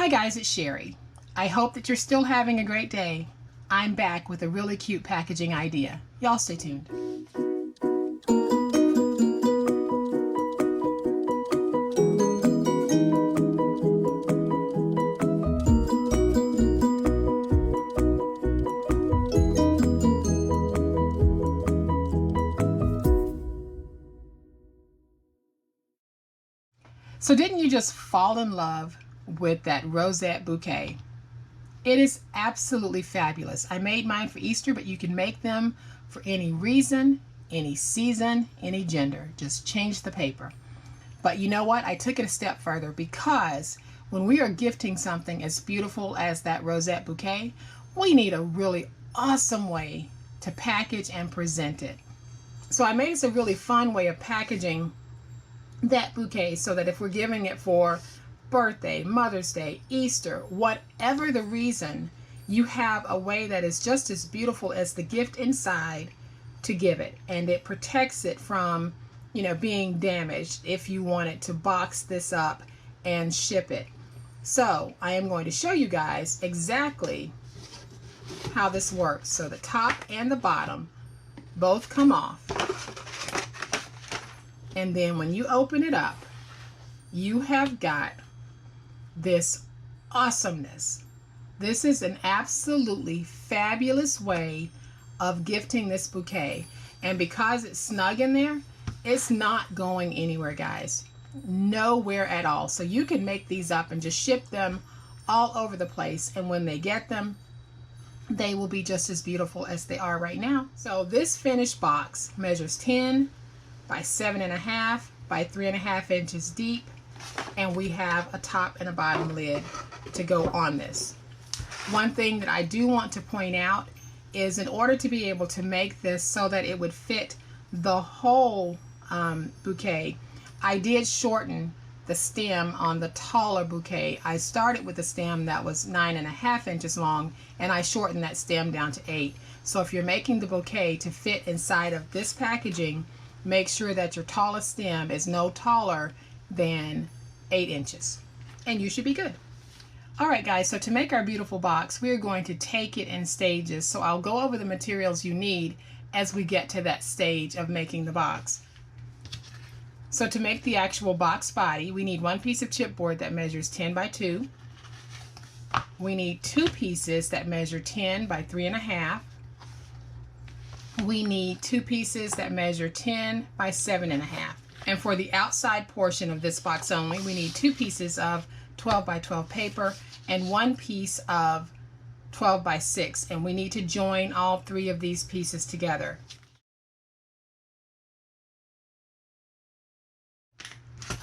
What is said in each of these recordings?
Hi guys, it's Sherry. I hope that you're still having a great day. I'm back with a really cute packaging idea. Y'all stay tuned. So didn't you just fall in love with that rosette bouquet? It is absolutely fabulous. I made mine for Easter, but you can make them for any reason, any season, any gender. Just change the paper. But you know what? I took it a step further because when we are gifting something as beautiful as that rosette bouquet, we need a really awesome way to package and present it. So I made this a really fun way of packaging that bouquet so that if we're giving it for birthday, Mother's Day, Easter, whatever the reason, you have a way that is just as beautiful as the gift inside to give it, and it protects it from, being damaged if you wanted to box this up and ship it. So I am going to show you guys exactly how this works. So the top and the bottom both come off. And then when you open it up, you have got this awesomeness. This is an absolutely fabulous way of gifting this bouquet. And because it's snug in there, it's not going anywhere, guys. Nowhere at all. So you can make these up and just ship them all over the place. And when they get them, they will be just as beautiful as they are right now. So this finished box measures 10 by 7.5 by 3.5 inches deep, and we have a top and a bottom lid to go on this. One thing that I do want to point out is in order to be able to make this so that it would fit the whole bouquet, I did shorten the stem on the taller bouquet. I started with a stem that was 9.5 inches long, and I shortened that stem down to 8. So if you're making the bouquet to fit inside of this packaging, make sure that your tallest stem is no taller than 8 inches, and you should be good. All right, guys, so to make our beautiful box, we're going to take it in stages. So I'll go over the materials you need as we get to that stage of making the box. So to make the actual box body, we need one piece of chipboard that measures 10 by 2. We need 2 pieces that measure 10 by 3.5. We need 2 pieces that measure 10 by 7.5. And for the outside portion of this box only, we need 2 pieces of 12 by 12 paper and 1 piece of 12 by 6. And we need to join all 3 of these pieces together.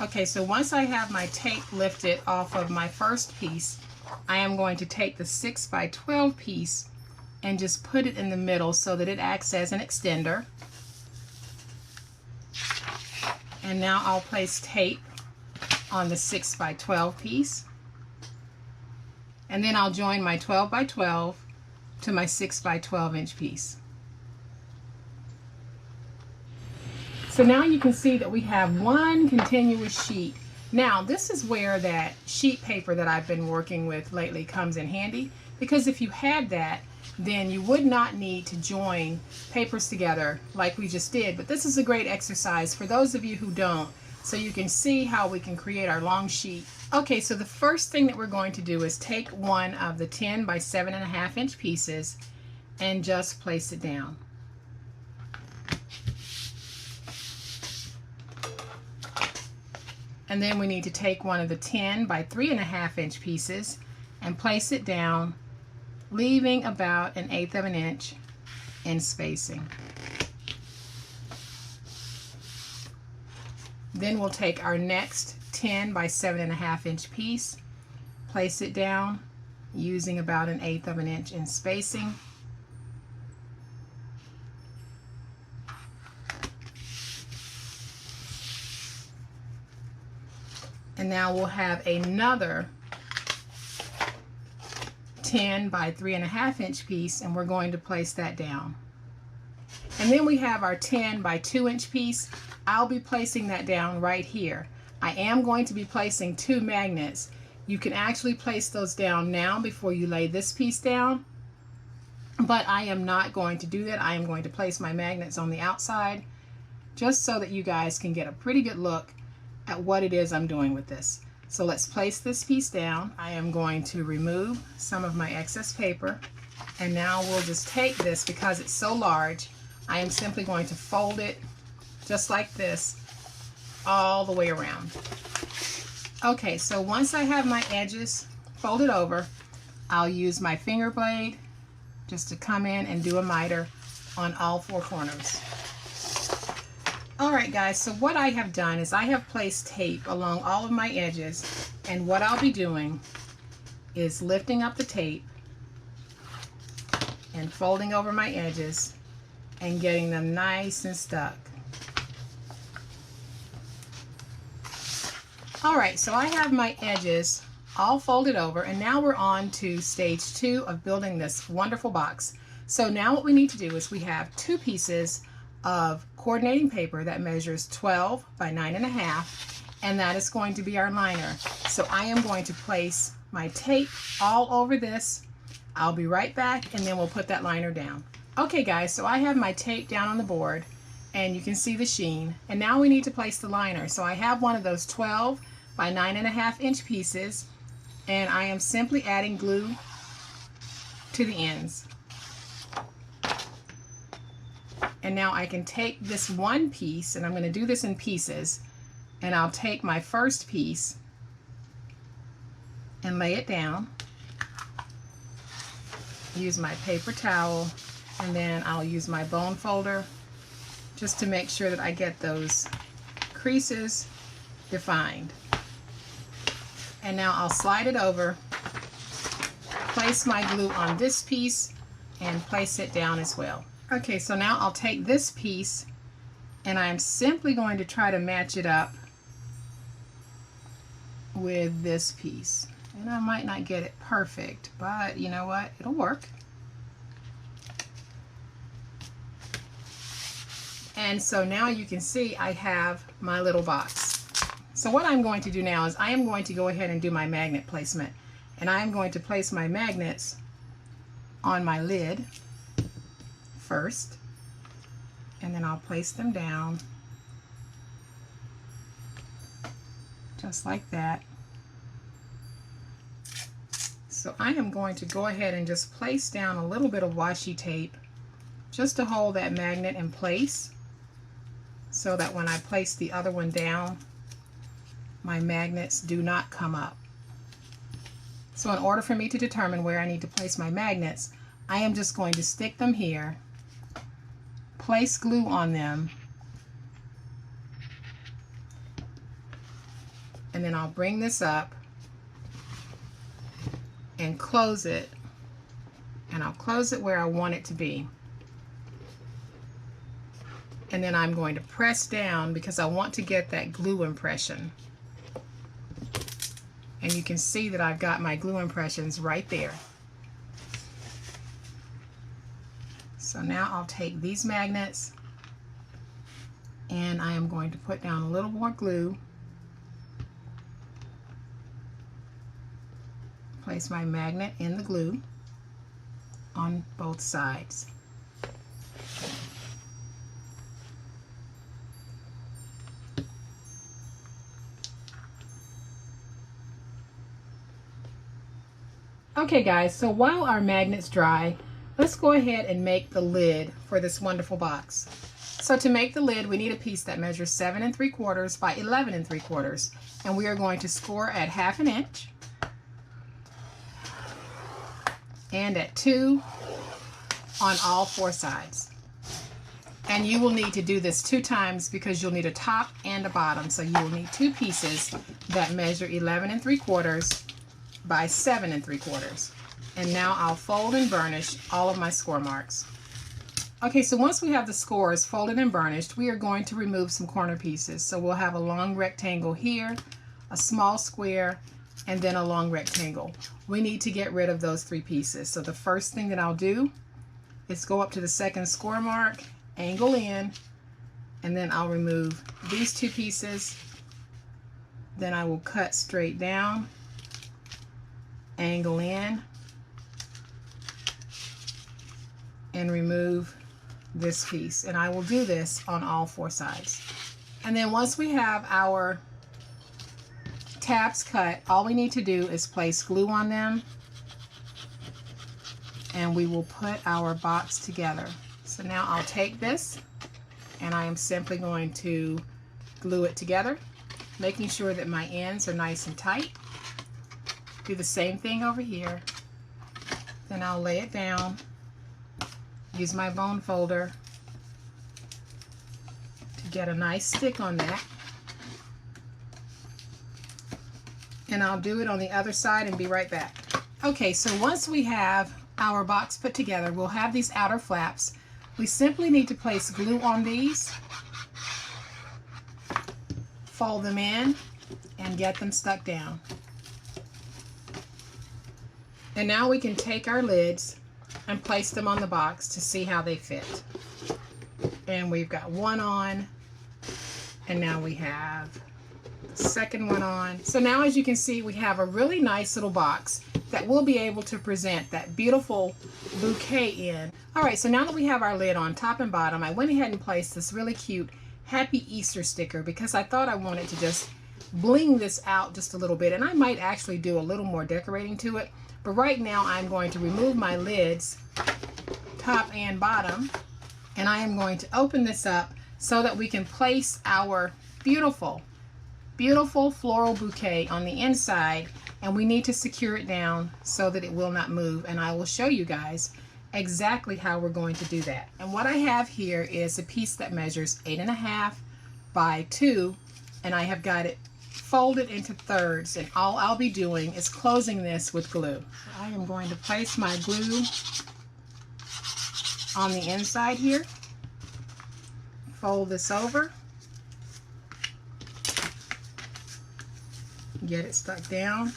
Okay, so once I have my tape lifted off of my first piece, I am going to take the 6 by 12 piece and just put it in the middle so that it acts as an extender. And now I'll place tape on the 6 by 12 piece. And then I'll join my 12 by 12 to my 6 by 12 inch piece. So now you can see that we have one continuous sheet. Now this is where that sheet paper that I've been working with lately comes in handy, because if you had that, then you would not need to join papers together like we just did. But this is a great exercise for those of you who don't, so you can see how we can create our long sheet. Okay, so the first thing that we're going to do is take one of the 10 by 7.5 inch pieces and just place it down. And then we need to take one of the 10 by 3.5 inch pieces and place it down, leaving about 1/8 of an inch in spacing. Then we'll take our next 10 by 7.5 inch piece, place it down using about 1/8 of an inch in spacing. And now we'll have another 10 by 3.5 inch piece, and we're going to place that down. And then we have our 10 by 2 inch piece. I'll be placing that down right here. I am going to be placing 2 magnets. You can actually place those down now before you lay this piece down, but I am not going to do that. I am going to place my magnets on the outside just so that you guys can get a pretty good look at what it is I'm doing with this. So let's place this piece down. I am going to remove some of my excess paper, and now we'll just take this, because it's so large, I am simply going to fold it just like this all the way around. Okay, so once I have my edges folded over, I'll use my finger blade just to come in and do a miter on all four corners. Alright guys, so what I have done is I have placed tape along all of my edges, and what I'll be doing is lifting up the tape and folding over my edges and getting them nice and stuck. Alright, so I have my edges all folded over, and now we're on to stage 2 of building this wonderful box. So now what we need to do is we have 2 pieces of coordinating paper that measures 12 by 9.5, and that is going to be our liner. So I am going to place my tape all over this. I'll be right back, and then we'll put that liner down. Okay guys, so I have my tape down on the board, and you can see the sheen, and now we need to place the liner. So I have one of those 12 by 9.5 inch pieces, and I am simply adding glue to the ends. And now I can take this one piece, and I'm going to do this in pieces, and I'll take my first piece and lay it down, use my paper towel, and then I'll use my bone folder just to make sure that I get those creases defined. And now I'll slide it over, place my glue on this piece, and place it down as well. Okay, so now I'll take this piece, and I'm simply going to try to match it up with this piece. And I might not get it perfect, but you know what? It'll work. And so now you can see I have my little box. So what I'm going to do now is I am going to go ahead and do my magnet placement. And I am going to place my magnets on my lid first, and then I'll place them down just like that. So I am going to go ahead and just place down a little bit of washi tape just to hold that magnet in place, so that when I place the other one down, my magnets do not come up. So in order for me to determine where I need to place my magnets, I am just going to stick them here, place glue on them, and then I'll bring this up and close it, and I'll close it where I want it to be. And then I'm going to press down because I want to get that glue impression. And you can see that I've got my glue impressions right there. So now I'll take these magnets, and I am going to put down a little more glue, place my magnet in the glue on both sides. Okay guys, so while our magnets dry, let's go ahead and make the lid for this wonderful box. So to make the lid, we need a piece that measures 7 3/4 by 11 3/4, and we are going to score at 1/2 inch and at 2 on all 4 sides. And you will need to do this 2 times because you'll need a top and a bottom. So you will need 2 pieces that measure 11 3/4 by 7 3/4. And now I'll fold and burnish all of my score marks. Okay, so once we have the scores folded and burnished, we are going to remove some corner pieces. So we'll have a long rectangle here, a small square, and then a long rectangle. We need to get rid of those 3 pieces. So the first thing that I'll do is go up to the second score mark, angle in, and then I'll remove these 2 pieces. Then I will cut straight down angle in and remove this piece. And I will do this on all 4 sides. And then once we have our tabs cut, all we need to do is place glue on them, and we will put our box together. So now I'll take this and I am simply going to glue it together, making sure that my ends are nice and tight. Do the same thing over here. Then I'll lay it down, use my bone folder to get a nice stick on that. And I'll do it on the other side and be right back. Okay, so once we have our box put together, we'll have these outer flaps. We simply need to place glue on these, fold them in, and get them stuck down. And now we can take our lids and place them on the box to see how they fit. And we've got one on, and now we have the second one on. So now, as you can see, we have a really nice little box that we'll be able to present that beautiful bouquet in. All right, so now that we have our lid on top and bottom, I went ahead and placed this really cute Happy Easter sticker because I thought I wanted to just bling this out just a little bit, and I might actually do a little more decorating to it. But right now I'm going to remove my lids, top and bottom, and I am going to open this up so that we can place our beautiful, beautiful floral bouquet on the inside, and we need to secure it down so that it will not move, and I will show you guys exactly how we're going to do that. And what I have here is a piece that measures 8.5 by 2, and I have got it folded into thirds, and all I'll be doing is closing this with glue. I am going to place my glue on the inside here, fold this over, get it stuck down,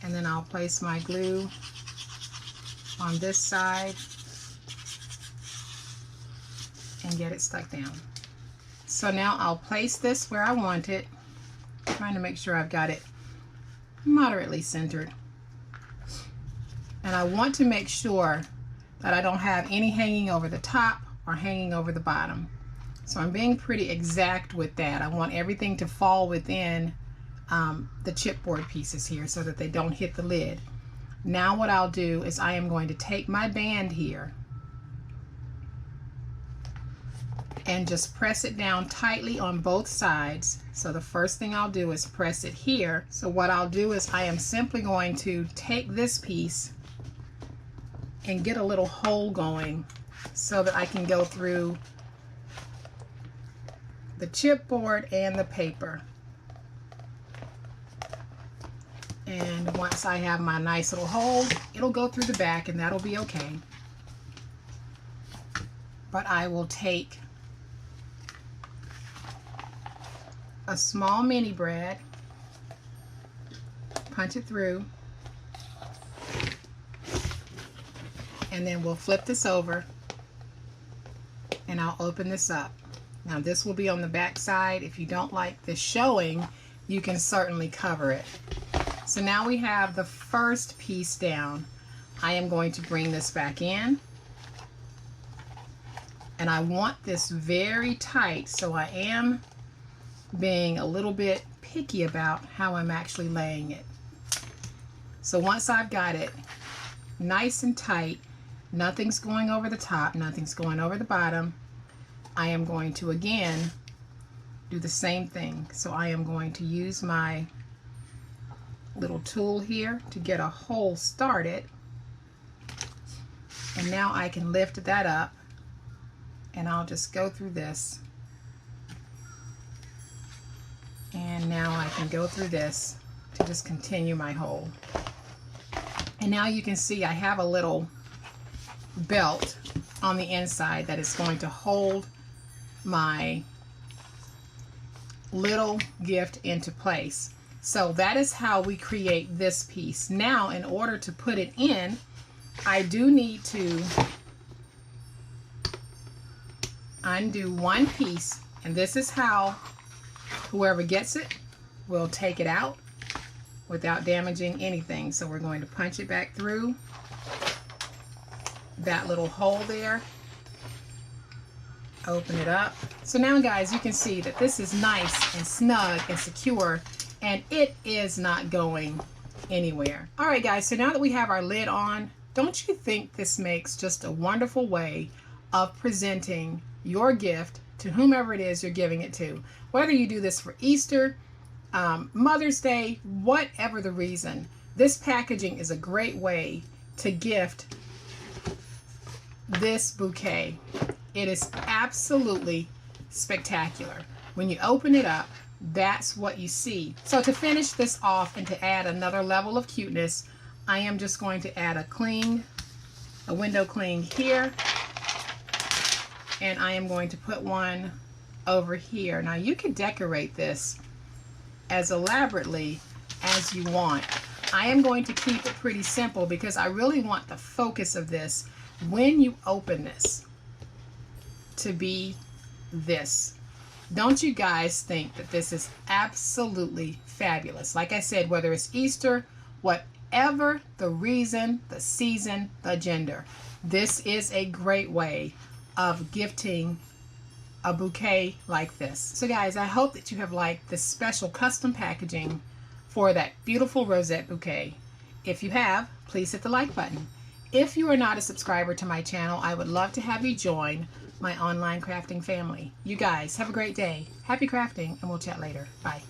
and then I'll place my glue on this side and get it stuck down. So now I'll place this where I want it, trying to make sure I've got it moderately centered. And I want to make sure that I don't have any hanging over the top or hanging over the bottom. So I'm being pretty exact with that. I want everything to fall within the chipboard pieces here so that they don't hit the lid. Now what I'll do is I am going to take my band here and just press it down tightly on both sides. So the first thing I'll do is press it here. So what I'll do is I am simply going to take this piece and get a little hole going so that I can go through the chipboard and the paper. And once I have my nice little hole, it'll go through the back, and that'll be okay. But I will take a small mini brad, punch it through, and then we'll flip this over, and I'll open this up. Now this will be on the back side. If you don't like this showing, you can certainly cover it. So now we have the first piece down. I am going to bring this back in, and I want this very tight, so I am being a little bit picky about how I'm actually laying it. So once I've got it nice and tight, nothing's going over the top, nothing's going over the bottom, I am going to again do the same thing. So I am going to use my little tool here to get a hole started, and now I can lift that up, and I'll just go through this, and now I can go through this to just continue my hole. And now you can see I have a little belt on the inside that is going to hold my little gift into place. So that is how we create this piece. Now, in order to put it in, I do need to undo one piece, and this is how whoever gets it will take it out without damaging anything. So we're going to punch it back through that little hole there. Open it up. So now guys, you can see that this is nice and snug and secure, and it is not going anywhere. All right guys, so now that we have our lid on, don't you think this makes just a wonderful way of presenting your gift to whomever it is you're giving it to? Whether you do this for Easter, Mother's Day, whatever the reason, this packaging is a great way to gift this bouquet. It is absolutely spectacular. When you open it up, that's what you see. So to finish this off and to add another level of cuteness, I am just going to add a window cling here, and I am going to put one over here. Now you can decorate this as elaborately as you want. I am going to keep it pretty simple because I really want the focus of this when you open this to be this. Don't you guys think that this is absolutely fabulous? Like I said, whether it's Easter, whatever the reason, the season, the gender, this is a great way of gifting a bouquet like this. So guys, I hope that you have liked this special custom packaging for that beautiful rosette bouquet. If you have, please hit the like button. If you are not a subscriber to my channel, I would love to have you join my online crafting family. You guys have a great day. Happy crafting, and we'll chat later. Bye.